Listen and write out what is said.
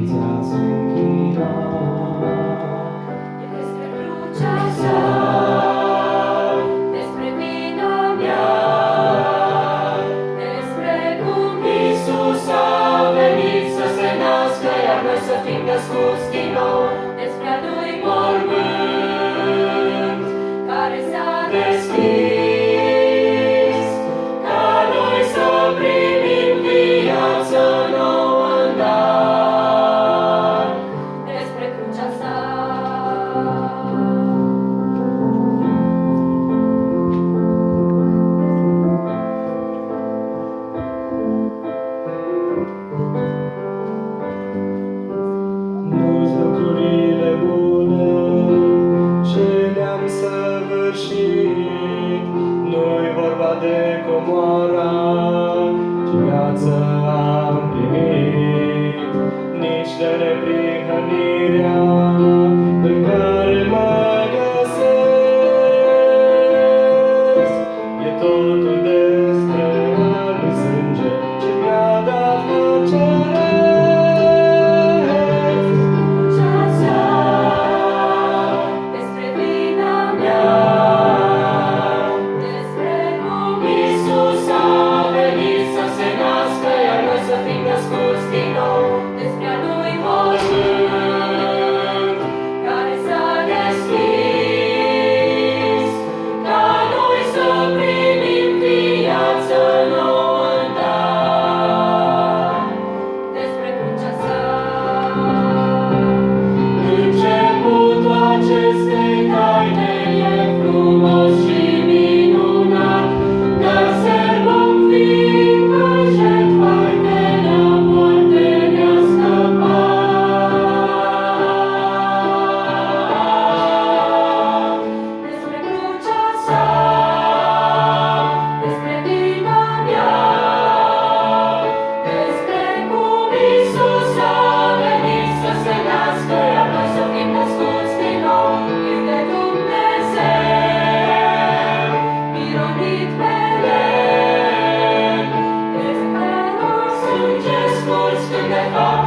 ți-ați închinat. Despre crucea sa, despre vina mea, despre cum Iisus a venit să se nască, iar noi să fim născuți din nou, despre a Lui mormânt care s-a deschis, ca noi să primim viață nouă în dar, despre crucea sa. Nu-s lucrurile bune ce le-am săvârșit, nu-i vorba de comoara ce viață am primit, nici de neprihănirea în care mă găsesc. E totul despre al lui sânge ce mi-a dat plăcere. Crucea sa, despre vina mea, despre cum Iisus a venit să se nască, iar noi să fim născuți din nou, despre a Lui mormânt care s-a deschis, ca noi să primim viață nouă în dar, despre crucea sa. Începutul acestei taine e frumos și minunat, dar serbăm fiindcă jertfa de la moarte ne-a scăpat. Despre crucea sa, despre vina mea, despre cum Iisus a venit să se nască, iar noi să fim născuți din nou, fiind de Dumnezeu, mironit pe lemn, despre sânge scurs când de fapt